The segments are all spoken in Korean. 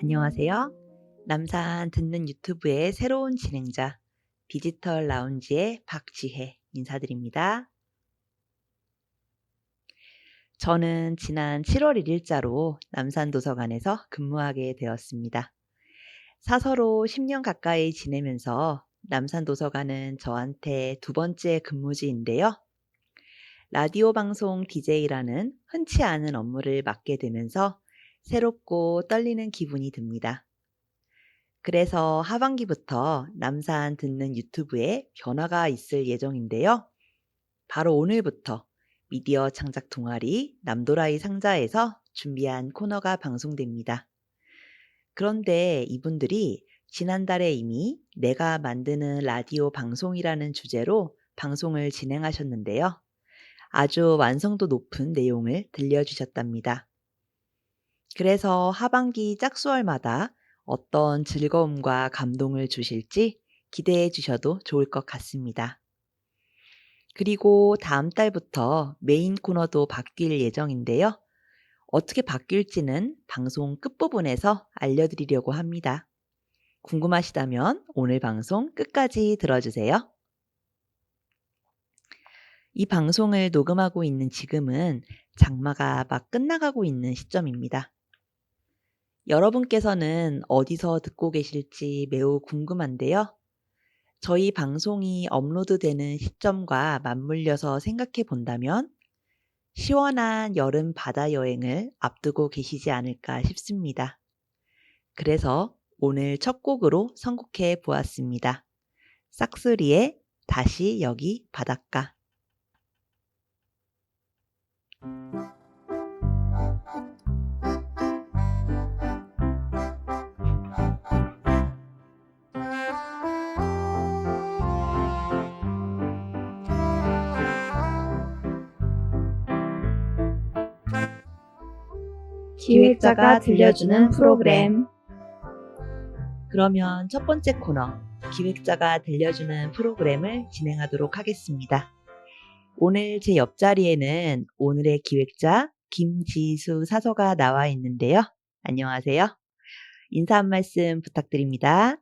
안녕하세요. 남산 듣는 유튜브의 새로운 진행자, 디지털 라운지의 박지혜 인사드립니다. 저는 지난 7월 1일자로 남산 도서관에서 근무하게 되었습니다. 사서로 10년 가까이 지내면서 남산 도서관은 저한테 두 번째 근무지인데요. 라디오 방송 DJ라는 흔치 않은 업무를 맡게 되면서 새롭고 떨리는 기분이 듭니다. 그래서 하반기부터 남산 듣는 유튜브에 변화가 있을 예정인데요. 바로 오늘부터 미디어 창작 동아리 남도라이 상자에서 준비한 코너가 방송됩니다. 그런데 이분들이 지난달에 이미 내가 만드는 라디오 방송이라는 주제로 방송을 진행하셨는데요. 아주 완성도 높은 내용을 들려주셨답니다. 그래서 하반기 짝수월마다 어떤 즐거움과 감동을 주실지 기대해 주셔도 좋을 것 같습니다. 그리고 다음 달부터 메인 코너도 바뀔 예정인데요. 어떻게 바뀔지는 방송 끝부분에서 알려드리려고 합니다. 궁금하시다면 오늘 방송 끝까지 들어주세요. 이 방송을 녹음하고 있는 지금은 장마가 막 끝나가고 있는 시점입니다. 여러분께서는 어디서 듣고 계실지 매우 궁금한데요. 저희 방송이 업로드되는 시점과 맞물려서 생각해 본다면 시원한 여름 바다 여행을 앞두고 계시지 않을까 싶습니다. 그래서 오늘 첫 곡으로 선곡해 보았습니다. 싹스리의 다시 여기 바닷가. 기획자가 들려주는 프로그램. 그러면 첫 번째 코너, 기획자가 들려주는 프로그램을 진행하도록 하겠습니다. 오늘 제 옆자리에는 오늘의 기획자 김지수 사서가 나와 있는데요. 안녕하세요. 인사 한 말씀 부탁드립니다.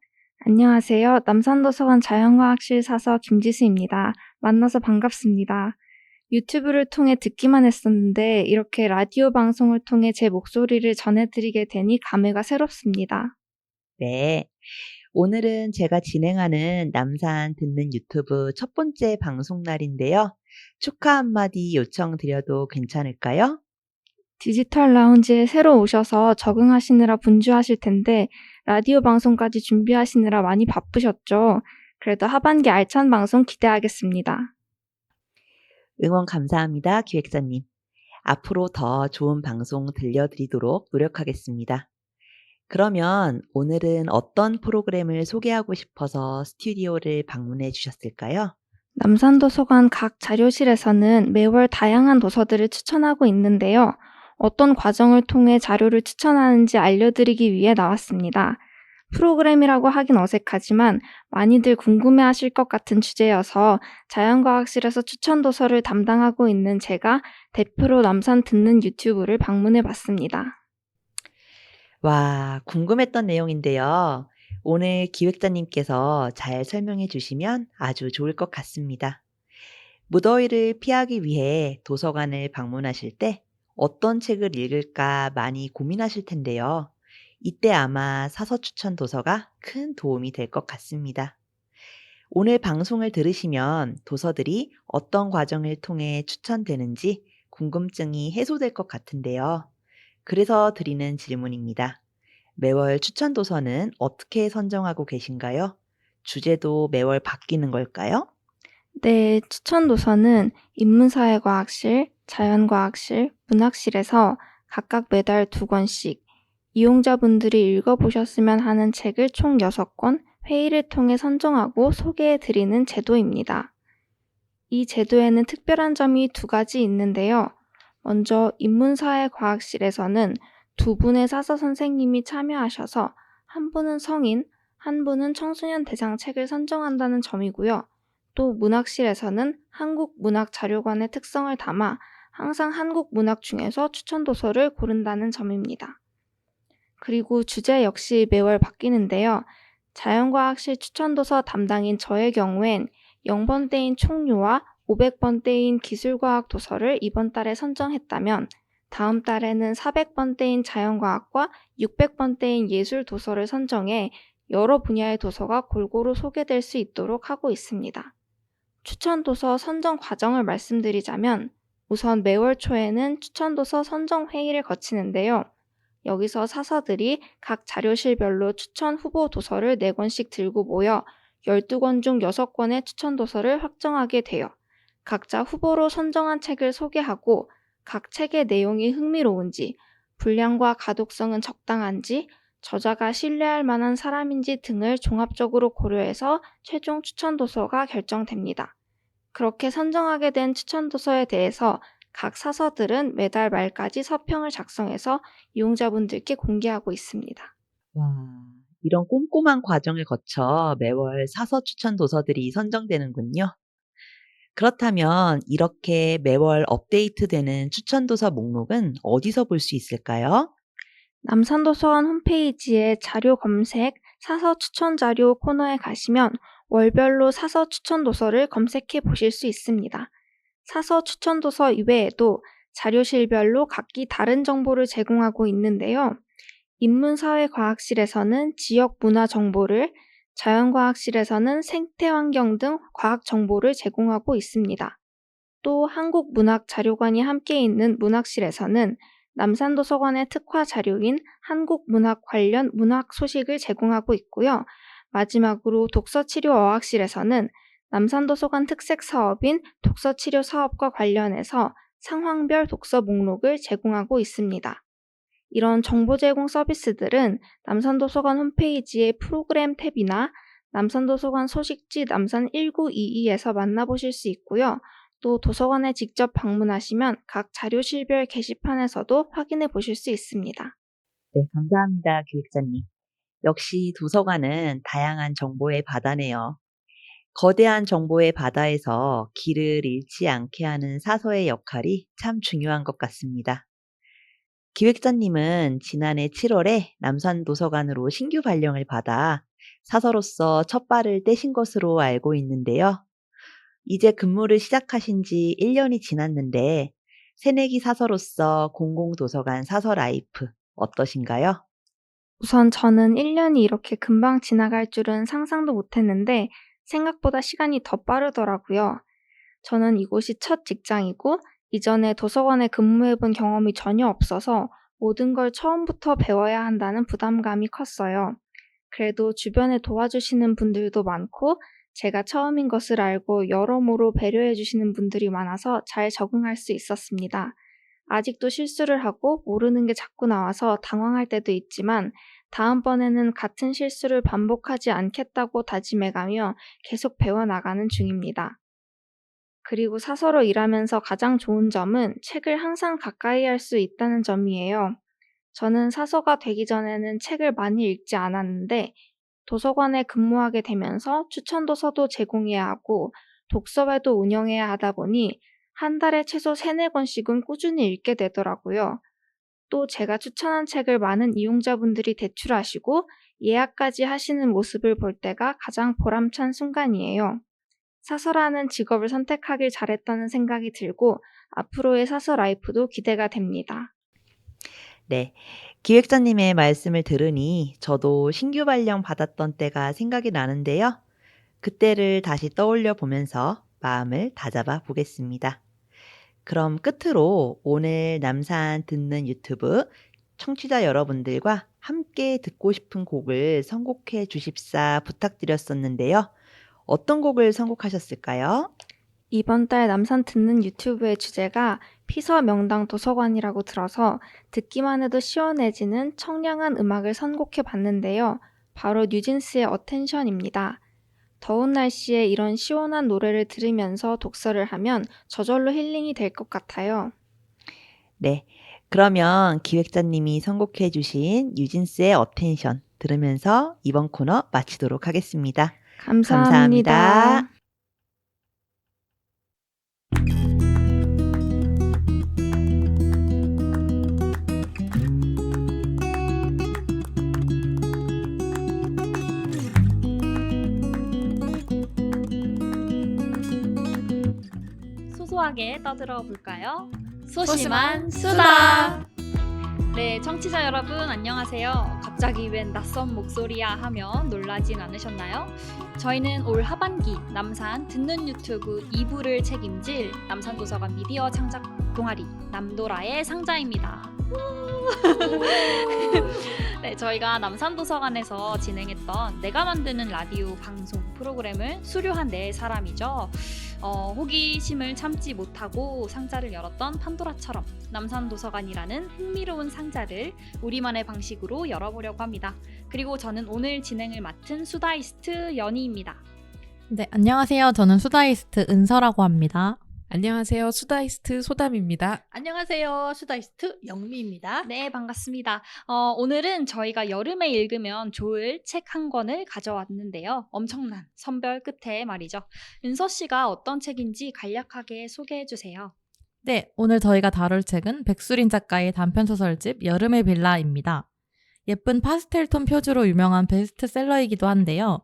안녕하세요. 남산도서관 자연과학실 사서 김지수입니다. 만나서 반갑습니다. 유튜브를 통해 듣기만 했었는데 이렇게 라디오 방송을 통해 제 목소리를 전해드리게 되니 감회가 새롭습니다. 네. 오늘은 제가 진행하는 남산 듣는 유튜브 첫 번째 방송 날인데요. 축하 한마디 요청드려도 괜찮을까요? 디지털 라운지에 새로 오셔서 적응하시느라 분주하실 텐데 라디오 방송까지 준비하시느라 많이 바쁘셨죠? 그래도 하반기 알찬 방송 기대하겠습니다. 응원 감사합니다, 기획자님. 앞으로 더 좋은 방송 들려드리도록 노력하겠습니다. 그러면 오늘은 어떤 프로그램을 소개하고 싶어서 스튜디오를 방문해 주셨을까요? 남산도서관 각 자료실에서는 매월 다양한 도서들을 추천하고 있는데요. 어떤 과정을 통해 자료를 추천하는지 알려드리기 위해 나왔습니다. 프로그램이라고 하긴 어색하지만 많이들 궁금해하실 것 같은 주제여서 자연과학실에서 추천 도서를 담당하고 있는 제가 대표로 남산 듣는 유튜브를 방문해 봤습니다. 와, 궁금했던 내용인데요. 오늘 기획자님께서 잘 설명해 주시면 아주 좋을 것 같습니다. 무더위를 피하기 위해 도서관을 방문하실 때 어떤 책을 읽을까 많이 고민하실 텐데요. 이때 아마 사서 추천 도서가 큰 도움이 될 것 같습니다. 오늘 방송을 들으시면 도서들이 어떤 과정을 통해 추천되는지 궁금증이 해소될 것 같은데요. 그래서 드리는 질문입니다. 매월 추천 도서는 어떻게 선정하고 계신가요? 주제도 매월 바뀌는 걸까요? 네, 추천 도서는 인문사회과학실, 자연과학실, 문학실에서 각각 매달 2권씩 이용자분들이 읽어보셨으면 하는 책을 총 6권 회의를 통해 선정하고 소개해드리는 제도입니다. 이 제도에는 특별한 점이 2가지 있는데요. 먼저 인문사회과학실에서는 2분의 사서 선생님이 참여하셔서 한 분은 성인, 한 분은 청소년 대상 책을 선정한다는 점이고요. 또 문학실에서는 한국문학자료관의 특성을 담아 항상 한국 문학 중에서 추천 도서를 고른다는 점입니다. 그리고 주제 역시 매월 바뀌는데요. 자연과학실 추천도서 담당인 저의 경우엔 0번대인 총류와 500번대인 기술과학 도서를 이번 달에 선정했다면 다음 달에는 400번대인 자연과학과 600번대인 예술 도서를 선정해 여러 분야의 도서가 골고루 소개될 수 있도록 하고 있습니다. 추천도서 선정 과정을 말씀드리자면 우선 매월 초에는 추천도서 선정 회의를 거치는데요. 여기서 사서들이 각 자료실별로 추천 후보 도서를 4권씩 들고 모여 12권 중 6권의 추천 도서를 확정하게 돼요. 각자 후보로 선정한 책을 소개하고 각 책의 내용이 흥미로운지, 분량과 가독성은 적당한지, 저자가 신뢰할 만한 사람인지 등을 종합적으로 고려해서 최종 추천 도서가 결정됩니다. 그렇게 선정하게 된 추천 도서에 대해서 각 사서들은 매달 말까지 서평을 작성해서 이용자분들께 공개하고 있습니다. 와, 이런 꼼꼼한 과정을 거쳐 매월 사서 추천 도서들이 선정되는군요. 그렇다면 이렇게 매월 업데이트되는 추천 도서 목록은 어디서 볼 수 있을까요? 남산도서관 홈페이지에 자료 검색, 사서 추천 자료 코너에 가시면 월별로 사서 추천 도서를 검색해 보실 수 있습니다. 사서 추천 도서 이외에도 자료실별로 각기 다른 정보를 제공하고 있는데요. 인문사회과학실에서는 지역 문화 정보를, 자연과학실에서는 생태환경 등 과학 정보를 제공하고 있습니다. 또 한국문학자료관이 함께 있는 문학실에서는 남산도서관의 특화 자료인 한국문학 관련 문학 소식을 제공하고 있고요. 마지막으로 독서치료어학실에서는 남산도서관 특색 사업인 독서치료 사업과 관련해서 상황별 독서 목록을 제공하고 있습니다. 이런 정보 제공 서비스들은 남산도서관 홈페이지의 프로그램 탭이나 남산도서관 소식지 남산 1922에서 만나보실 수 있고요. 또 도서관에 직접 방문하시면 각 자료실별 게시판에서도 확인해 보실 수 있습니다. 네, 감사합니다, 기획자님. 역시 도서관은 다양한 정보의 바다네요. 거대한 정보의 바다에서 길을 잃지 않게 하는 사서의 역할이 참 중요한 것 같습니다. 기획자님은 지난해 7월에 남산도서관으로 신규 발령을 받아 사서로서 첫 발을 떼신 것으로 알고 있는데요. 이제 근무를 시작하신 지 1년이 지났는데 새내기 사서로서 공공도서관 사서 라이프 어떠신가요? 우선 저는 1년이 이렇게 금방 지나갈 줄은 상상도 못했는데 생각보다 시간이 더 빠르더라고요. 저는 이곳이 첫 직장이고 이전에 도서관에 근무해 본 경험이 전혀 없어서 모든 걸 처음부터 배워야 한다는 부담감이 컸어요. 그래도 주변에 도와주시는 분들도 많고 제가 처음인 것을 알고 여러모로 배려해 주시는 분들이 많아서 잘 적응할 수 있었습니다. 아직도 실수를 하고 모르는 게 자꾸 나와서 당황할 때도 있지만 다음번에는 같은 실수를 반복하지 않겠다고 다짐해가며 계속 배워나가는 중입니다. 그리고 사서로 일하면서 가장 좋은 점은 책을 항상 가까이 할 수 있다는 점이에요. 저는 사서가 되기 전에는 책을 많이 읽지 않았는데 도서관에 근무하게 되면서 추천도서도 제공해야 하고 독서회도 운영해야 하다 보니 한 달에 최소 3-4권씩은 꾸준히 읽게 되더라고요. 또 제가 추천한 책을 많은 이용자분들이 대출하시고 예약까지 하시는 모습을 볼 때가 가장 보람찬 순간이에요. 사서라는 직업을 선택하길 잘했다는 생각이 들고 앞으로의 사서 라이프도 기대가 됩니다. 네. 기획자님의 말씀을 들으니 저도 신규 발령 받았던 때가 생각이 나는데요. 그때를 다시 떠올려 보면서 마음을 다잡아 보겠습니다. 그럼 끝으로 오늘 남산 듣는 유튜브 청취자 여러분들과 함께 듣고 싶은 곡을 선곡해 주십사 부탁드렸었는데요. 어떤 곡을 선곡하셨을까요? 이번 달 남산 듣는 유튜브의 주제가 피서 명당 도서관이라고 들어서 듣기만 해도 시원해지는 청량한 음악을 선곡해 봤는데요. 바로 뉴진스의 어텐션입니다. 더운 날씨에 이런 시원한 노래를 들으면서 독서를 하면 저절로 힐링이 될 것 같아요. 네. 그러면 기획자님이 선곡해 주신 뉴진스의 어텐션 들으면서 이번 코너 마치도록 하겠습니다. 감사합니다. 감사합니다. 소소하게 떠들어 볼까요? 소심한 수다. 네, 청취자 여러분 안녕하세요. 갑자기 웬 낯선 목소리야 하면 놀라진 않으셨나요? 저희는 올 하반기 남산 듣는 유튜브 2부를 책임질 남산도서관 미디어 창작 동아리 남도라의 상자입니다. 네, 저희가 남산도서관에서 진행했던 내가 만드는 라디오 방송 프로그램을 수료한 네 사람이죠. 호기심을 참지 못하고 상자를 열었던 판도라처럼 남산도서관이라는 흥미로운 상자를 우리만의 방식으로 열어보려고 합니다. 그리고 저는 오늘 진행을 맡은 수다이스트 연희입니다. 네, 안녕하세요. 저는 수다이스트 은서라고 합니다. 안녕하세요. 수다이스트 소담입니다. 안녕하세요. 수다이스트 영미입니다. 네, 반갑습니다. 오늘은 저희가 여름에 읽으면 좋을 책 한 권을 가져왔는데요. 엄청난 선별 끝에 말이죠. 은서 씨가 어떤 책인지 간략하게 소개해 주세요. 네, 오늘 저희가 다룰 책은 백수린 작가의 단편소설집 여름의 빌라입니다. 예쁜 파스텔톤 표지로 유명한 베스트셀러이기도 한데요.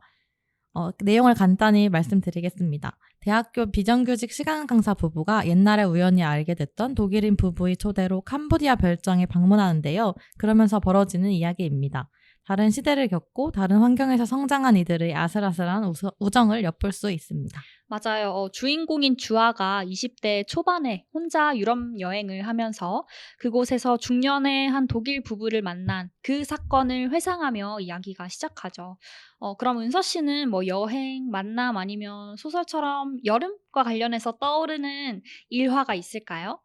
내용을 간단히 말씀드리겠습니다. 대학교 비정규직 시간 강사 부부가 옛날에 우연히 알게 됐던 독일인 부부의 초대로 캄보디아 별장에 방문하는데요. 그러면서 벌어지는 이야기입니다. 다른 시대를 겪고 다른 환경에서 성장한 이들의 아슬아슬한 우정을 엿볼 수 있습니다. 맞아요. 주인공인 주아가 20대 초반에 혼자 유럽 여행을 하면서 그곳에서 중년의 한 독일 부부를 만난 그 사건을 회상하며 이야기가 시작하죠. 그럼 은서 씨는 뭐 여행, 만남 아니면 소설처럼 여름과 관련해서 떠오르는 일화가 있을까요?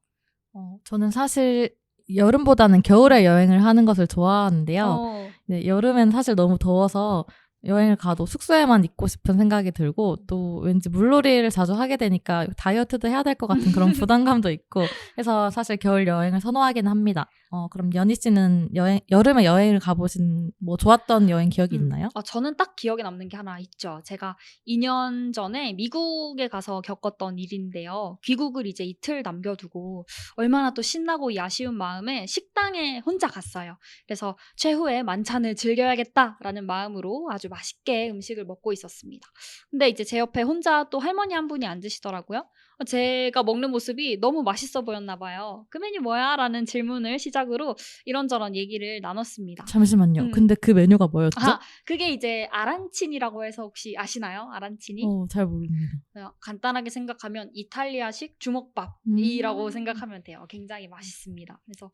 저는 사실 여름보다는 겨울에 여행을 하는 것을 좋아하는데요. 네, 여름엔 사실 너무 더워서 여행을 가도 숙소에만 있고 싶은 생각이 들고 또 왠지 물놀이를 자주 하게 되니까 다이어트도 해야 될 것 같은 그런 부담감도 있고 해서 사실 겨울 여행을 선호하긴 합니다. 그럼 연희 씨는 여름에 여행을 가보신 뭐 좋았던 여행 기억이 있나요? 저는 딱 기억에 남는 게 하나 있죠. 제가 2년 전에 미국에 가서 겪었던 일인데요. 귀국을 이제 이틀 남겨두고 얼마나 또 신나고 이 아쉬운 마음에 식당에 혼자 갔어요. 그래서 최후의 만찬을 즐겨야겠다라는 마음으로 아주 맛있게 음식을 먹고 있었습니다. 근데 이제 제 옆에 혼자 또 할머니 한 분이 앉으시더라고요. 제가 먹는 모습이 너무 맛있어 보였나 봐요. 그 메뉴 뭐야? 라는 질문을 시작으로 이런저런 얘기를 나눴습니다. 잠시만요. 근데 그 메뉴가 뭐였죠? 그게 이제 아란치니라고 해서 혹시 아시나요? 아란치니? 잘 모릅니다. 간단하게 생각하면 이탈리아식 주먹밥이라고 생각하면 돼요. 굉장히 맛있습니다. 그래서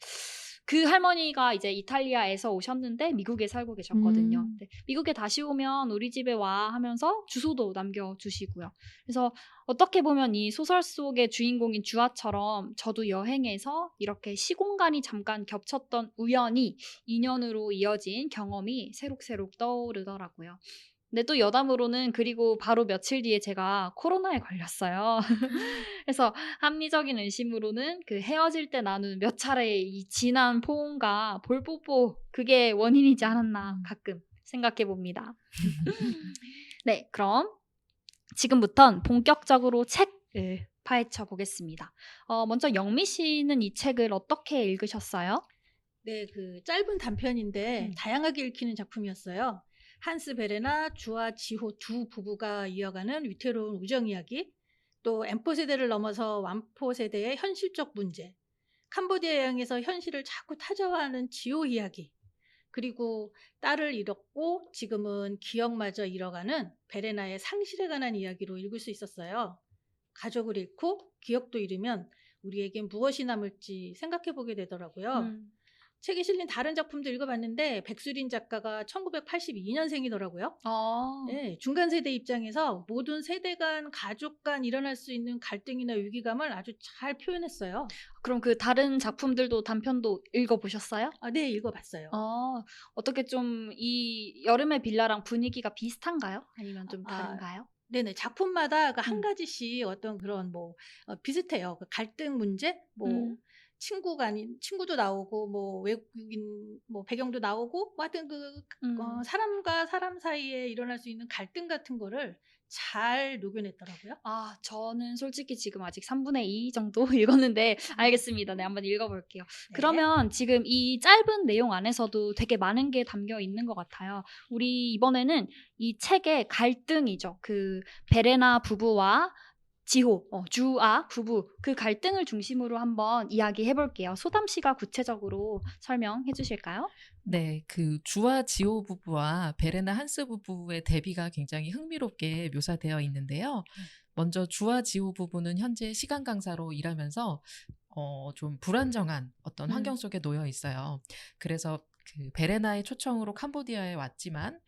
그 할머니가 이제 이탈리아에서 오셨는데 미국에 살고 계셨거든요. 미국에 다시 오면 우리 집에 와 하면서 주소도 남겨주시고요. 그래서 어떻게 보면 이 소설 속의 주인공인 주아처럼 저도 여행에서 이렇게 시공간이 잠깐 겹쳤던 우연이 인연으로 이어진 경험이 새록새록 떠오르더라고요. 근데 또 여담으로는 그리고 바로 며칠 뒤에 제가 코로나에 걸렸어요. 그래서 합리적인 의심으로는 그 헤어질 때 나눈 몇 차례의 이 진한 포옹과 볼뽀뽀 그게 원인이지 않았나 가끔 생각해 봅니다. 네, 그럼 지금부턴 본격적으로 책을 파헤쳐 보겠습니다. 먼저 영미 씨는 이 책을 어떻게 읽으셨어요? 네, 그 짧은 단편인데 다양하게 읽히는 작품이었어요. 한스 베레나 주아 지호 두 부부가 이어가는 위태로운 우정 이야기, 또 엠포 세대를 넘어서 완포 세대의 현실적 문제, 캄보디아 여행에서 현실을 자꾸 타자화하는 지호 이야기, 그리고 딸을 잃었고 지금은 기억마저 잃어가는 베레나의 상실에 관한 이야기로 읽을 수 있었어요. 가족을 잃고 기억도 잃으면 우리에겐 무엇이 남을지 생각해 보게 되더라고요. 책에 실린 다른 작품도 읽어봤는데 백수린 작가가 1982년생이더라고요. 네, 중간 세대 입장에서 모든 세대 간, 가족 간 일어날 수 있는 갈등이나 위기감을 아주 잘 표현했어요. 그럼 그 다른 작품들도 단편도 읽어보셨어요? 네, 읽어봤어요. 어떻게 좀 이 여름의 빌라랑 분위기가 비슷한가요? 아니면 좀 다른가요? 네네, 작품마다 그 한 가지씩 어떤 그런 비슷해요. 그 갈등 문제, 친구가 아닌 친구도 나오고 뭐 외국인 뭐 배경도 나오고 뭐 하여튼 사람과 사람 사이에 일어날 수 있는 갈등 같은 거를 잘 녹여냈더라고요. 저는 솔직히 지금 아직 3분의 2 정도 읽었는데 알겠습니다. 네, 한번 읽어볼게요. 네. 그러면 지금 이 짧은 내용 안에서도 되게 많은 게 담겨 있는 것 같아요. 우리 이번에는 이 책의 갈등이죠. 그 베레나 부부와 지호, 주아 부부 그 갈등을 중심으로 한번 이야기해 볼게요. 소담 씨가 구체적으로 설명해 주실까요? 네, 그 주와 지호 부부와 베레나 한스 부부의 대비가 굉장히 흥미롭게 묘사되어 있는데요. 먼저 주와 지호 부부는 현재 시간 강사로 일하면서 좀 불안정한 어떤 환경 속에 놓여 있어요. 그래서 그 베레나의 초청으로 캄보디아에 왔지만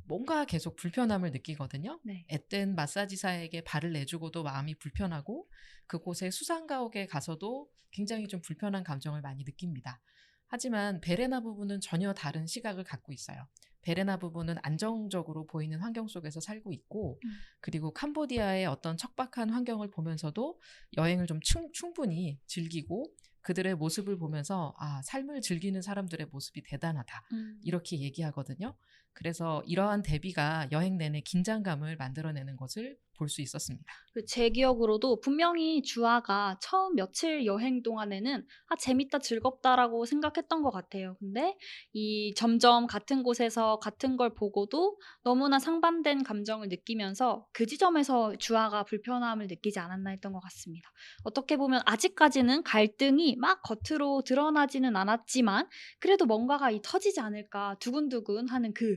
뭔가 계속 불편함을 느끼거든요. 네. 앳된 마사지사에게 발을 내주고도 마음이 불편하고 그곳에 수상가옥에 가서도 굉장히 좀 불편한 감정을 많이 느낍니다. 하지만 베레나 부부는 전혀 다른 시각을 갖고 있어요. 베레나 부부는 안정적으로 보이는 환경 속에서 살고 있고 그리고 캄보디아의 어떤 척박한 환경을 보면서도 여행을 좀 충분히 즐기고 그들의 모습을 보면서 삶을 즐기는 사람들의 모습이 대단하다. 이렇게 얘기하거든요. 그래서 이러한 대비가 여행 내내 긴장감을 만들어내는 것을 볼 수 있었습니다. 제 기억으로도 분명히 주아가 처음 며칠 여행 동안에는 재밌다, 즐겁다라고 생각했던 것 같아요. 근데 이 점점 같은 곳에서 같은 걸 보고도 너무나 상반된 감정을 느끼면서 그 지점에서 주아가 불편함을 느끼지 않았나 했던 것 같습니다. 어떻게 보면 아직까지는 갈등이 막 겉으로 드러나지는 않았지만 그래도 뭔가가 터지지 않을까 두근두근 하는 그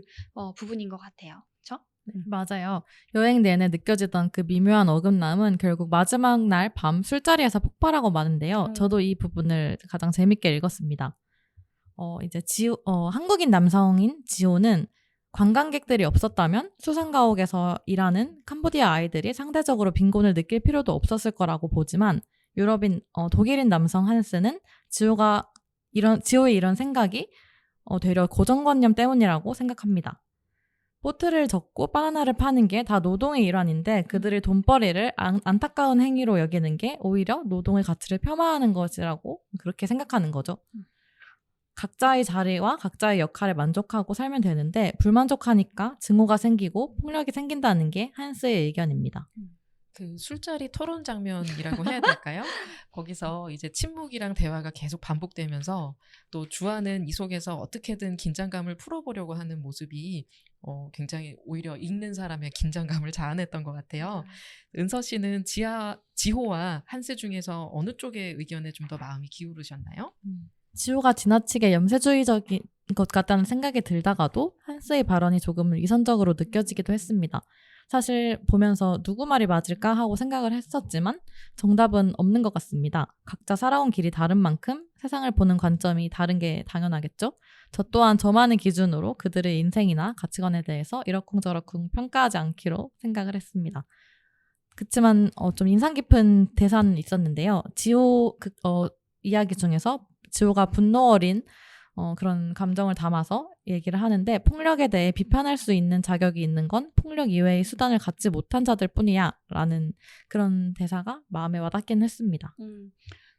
부분인 것 같아요. 그렇죠? 맞아요. 여행 내내 느껴지던 그 미묘한 어긋남은 결국 마지막 날 밤 술자리에서 폭발하고 마는데요. 저도 이 부분을 가장 재밌게 읽었습니다. 이제 한국인 남성인 지호는 관광객들이 없었다면 수상가옥에서 일하는 캄보디아 아이들이 상대적으로 빈곤을 느낄 필요도 없었을 거라고 보지만 독일인 남성 한스는 지호의 이런 생각이 되려 고정관념 때문이라고 생각합니다. 보트를 젓고 바나나를 파는 게 다 노동의 일환인데 그들의 돈벌이를 안타까운 행위로 여기는 게 오히려 노동의 가치를 폄하하는 것이라고 그렇게 생각하는 거죠. 각자의 자리와 각자의 역할에 만족하고 살면 되는데 불만족하니까 증오가 생기고 폭력이 생긴다는 게 한스의 의견입니다. 그 술자리 토론 장면이라고 해야 될까요? 거기서 이제 침묵이랑 대화가 계속 반복되면서 또 주아는 이 속에서 어떻게든 긴장감을 풀어보려고 하는 모습이 굉장히 오히려 읽는 사람의 긴장감을 자아냈던 것 같아요. 은서 씨는 지호와 한스 중에서 어느 쪽의 의견에 좀 더 마음이 기울으셨나요? 지호가 지나치게 염세주의적인 것 같다는 생각이 들다가도 한스의 발언이 조금 위선적으로 느껴지기도 했습니다. 사실 보면서 누구 말이 맞을까 하고 생각을 했었지만 정답은 없는 것 같습니다. 각자 살아온 길이 다른 만큼 세상을 보는 관점이 다른 게 당연하겠죠? 저 또한 저만의 기준으로 그들의 인생이나 가치관에 대해서 이러쿵저러쿵 평가하지 않기로 생각을 했습니다. 그치만 좀 인상 깊은 대사는 있었는데요. 이야기 중에서 지호가 분노 어린 그런 감정을 담아서 얘기를 하는데 폭력에 대해 비판할 수 있는 자격이 있는 건 폭력 이외의 수단을 갖지 못한 자들 뿐이야 라는 그런 대사가 마음에 와닿긴 했습니다.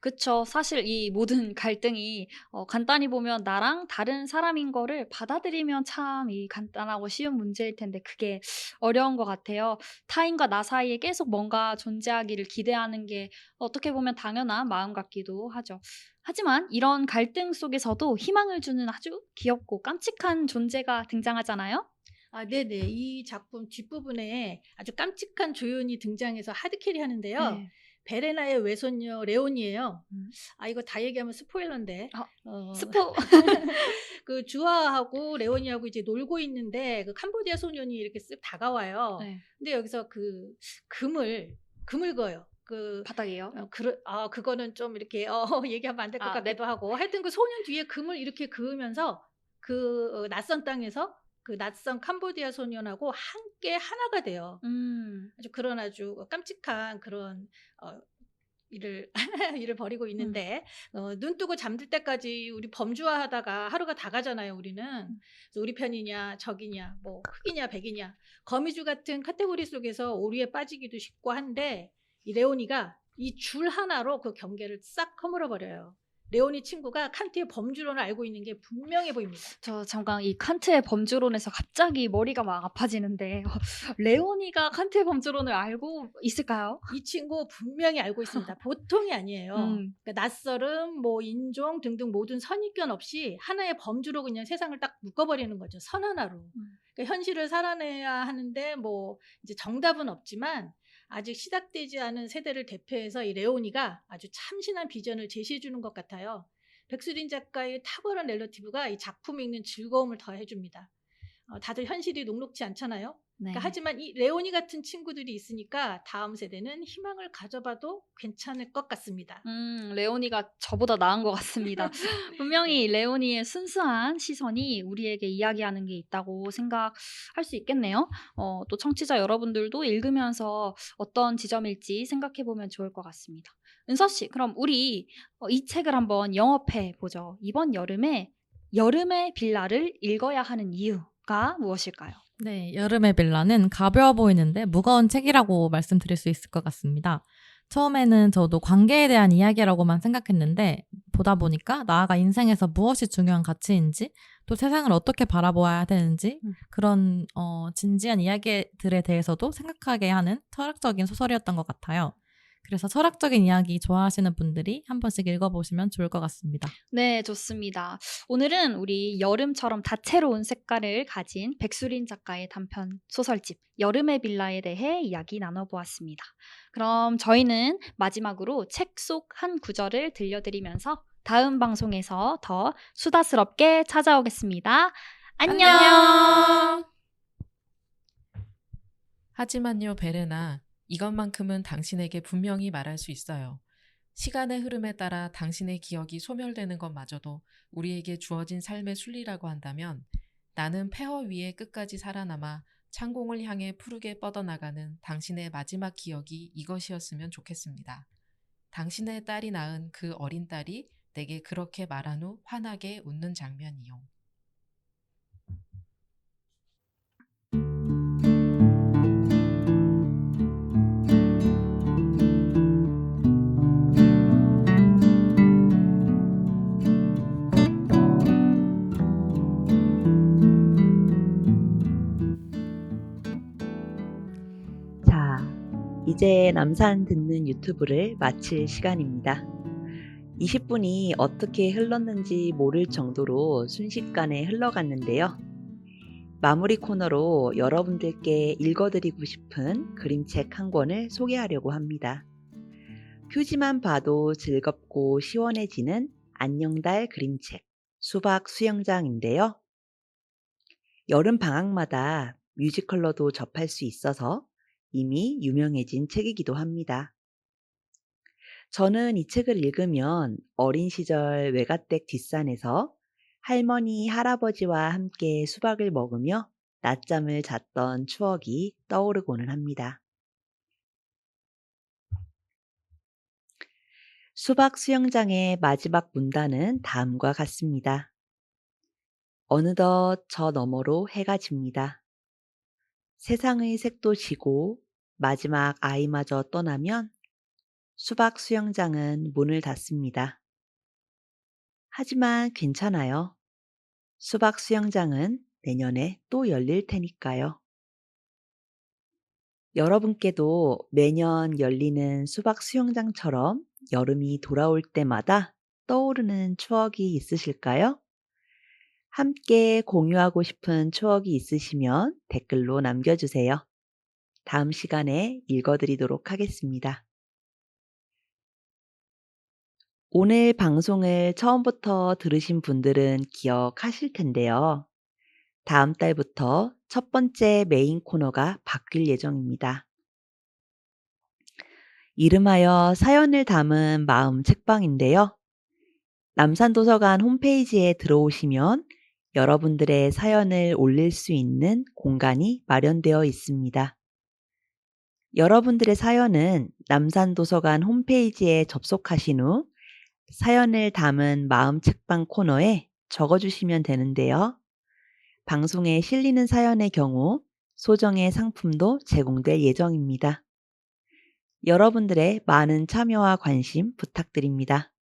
그쵸. 사실 이 모든 갈등이 간단히 보면 나랑 다른 사람인 거를 받아들이면 참 이 간단하고 쉬운 문제일 텐데 그게 어려운 것 같아요. 타인과 나 사이에 계속 뭔가 존재하기를 기대하는 게 어떻게 보면 당연한 마음 같기도 하죠. 하지만 이런 갈등 속에서도 희망을 주는 아주 귀엽고 깜찍한 존재가 등장하잖아요. 네네. 이 작품 뒷부분에 아주 깜찍한 조연이 등장해서 하드캐리 하는데요. 네. 베레나의 외손녀 레온이에요. 이거 다 얘기하면 스포일러인데. 스포. 그 주아하고 레온이하고 이제 놀고 있는데 그 캄보디아 소년이 이렇게 쓱 다가와요. 네. 근데 여기서 그 금을 그어요. 바닥이에요. 그거는 좀 이렇게 얘기하면 안 될 것 네. 같기도 하고 하여튼 그 소년 뒤에 금을 이렇게 그으면서 그 낯선 땅에서 그 낯선 캄보디아 소년하고 함께 하나가 돼요. 아주 깜찍한 그런 일을 일을 벌이고 있는데 눈 뜨고 잠들 때까지 우리 범주화하다가 하루가 다 가잖아요, 우리는. 그래서 우리 편이냐, 적이냐, 뭐 흑이냐, 백이냐. 거미줄 같은 카테고리 속에서 오류에 빠지기도 쉽고 한데 이 레오니가 이 줄 하나로 그 경계를 싹 허물어 버려요. 레오니 친구가 칸트의 범주론을 알고 있는 게 분명해 보입니다. 저 잠깐 이 칸트의 범주론에서 갑자기 머리가 막 아파지는데 레오니가 칸트의 범주론을 알고 있을까요? 이 친구 분명히 알고 있습니다. 보통이 아니에요. 그러니까 낯설음, 뭐 인종 등등 모든 선입견 없이 하나의 범주로 그냥 세상을 딱 묶어버리는 거죠. 선 하나로. 그러니까 현실을 살아내야 하는데 뭐 이제 정답은 없지만 아직 시작되지 않은 세대를 대표해서 이 레오니가 아주 참신한 비전을 제시해 주는 것 같아요. 백수린 작가의 탁월한 narrative가 이 작품 읽는 즐거움을 더해줍니다. 다들 현실이 녹록지 않잖아요. 네. 하지만 이 레오니 같은 친구들이 있으니까 다음 세대는 희망을 가져봐도 괜찮을 것 같습니다. 레오니가 저보다 나은 것 같습니다. 분명히 네. 레오니의 순수한 시선이 우리에게 이야기하는 게 있다고 생각할 수 있겠네요. 또 청취자 여러분들도 읽으면서 어떤 지점일지 생각해 보면 좋을 것 같습니다. 은서 씨, 그럼 우리 이 책을 한번 영업해 보죠. 이번 여름에 여름의 빌라를 읽어야 하는 이유가 무엇일까요? 네, 여름의 빌라는 가벼워 보이는데 무거운 책이라고 말씀드릴 수 있을 것 같습니다. 처음에는 저도 관계에 대한 이야기라고만 생각했는데 보다 보니까 나아가 인생에서 무엇이 중요한 가치인지 또 세상을 어떻게 바라보아야 되는지 그런 진지한 이야기들에 대해서도 생각하게 하는 철학적인 소설이었던 것 같아요. 그래서 철학적인 이야기 좋아하시는 분들이 한 번씩 읽어보시면 좋을 것 같습니다. 네, 좋습니다. 오늘은 우리 여름처럼 다채로운 색깔을 가진 백수린 작가의 단편 소설집 여름의 빌라에 대해 이야기 나눠보았습니다. 그럼 저희는 마지막으로 책 속 한 구절을 들려드리면서 다음 방송에서 더 수다스럽게 찾아오겠습니다. 안녕! 하지만요, 베레나, 이것만큼은 당신에게 분명히 말할 수 있어요. 시간의 흐름에 따라 당신의 기억이 소멸되는 것마저도 우리에게 주어진 삶의 순리라고 한다면 나는 폐허 위에 끝까지 살아남아 창공을 향해 푸르게 뻗어나가는 당신의 마지막 기억이 이것이었으면 좋겠습니다. 당신의 딸이 낳은 그 어린 딸이 내게 그렇게 말한 후 환하게 웃는 장면이요. 자, 이제 남산 듣는 유튜브를 마칠 시간입니다. 20분이 어떻게 흘렀는지 모를 정도로 순식간에 흘러갔는데요. 마무리 코너로 여러분들께 읽어드리고 싶은 그림책 한 권을 소개하려고 합니다. 표지만 봐도 즐겁고 시원해지는 안녕달 그림책, 수박 수영장인데요. 여름 방학마다 뮤지컬로도 접할 수 있어서 이미 유명해진 책이기도 합니다. 저는 이 책을 읽으면 어린 시절 외가댁 뒷산에서 할머니, 할아버지와 함께 수박을 먹으며 낮잠을 잤던 추억이 떠오르고는 합니다. 수박 수영장의 마지막 문단은 다음과 같습니다. 어느덧 저 너머로 해가 집니다. 세상의 색도 지고 마지막 아이마저 떠나면 수박 수영장은 문을 닫습니다. 하지만 괜찮아요. 수박 수영장은 내년에 또 열릴 테니까요. 여러분께도 매년 열리는 수박 수영장처럼 여름이 돌아올 때마다 떠오르는 추억이 있으실까요? 함께 공유하고 싶은 추억이 있으시면 댓글로 남겨주세요. 다음 시간에 읽어드리도록 하겠습니다. 오늘 방송을 처음부터 들으신 분들은 기억하실 텐데요. 다음 달부터 첫 번째 메인 코너가 바뀔 예정입니다. 이름하여 사연을 담은 마음 책방인데요. 남산도서관 홈페이지에 들어오시면 여러분들의 사연을 올릴 수 있는 공간이 마련되어 있습니다. 여러분들의 사연은 남산도서관 홈페이지에 접속하신 후 사연을 담은 마음 책방 코너에 적어주시면 되는데요. 방송에 실리는 사연의 경우 소정의 상품도 제공될 예정입니다. 여러분들의 많은 참여와 관심 부탁드립니다.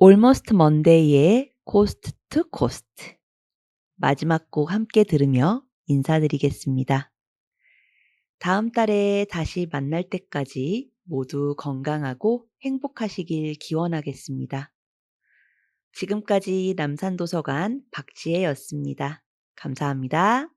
Almost Monday의 Coast to Coast 마지막 곡 함께 들으며 인사드리겠습니다. 다음 달에 다시 만날 때까지 모두 건강하고 행복하시길 기원하겠습니다. 지금까지 남산도서관 박지혜였습니다. 감사합니다.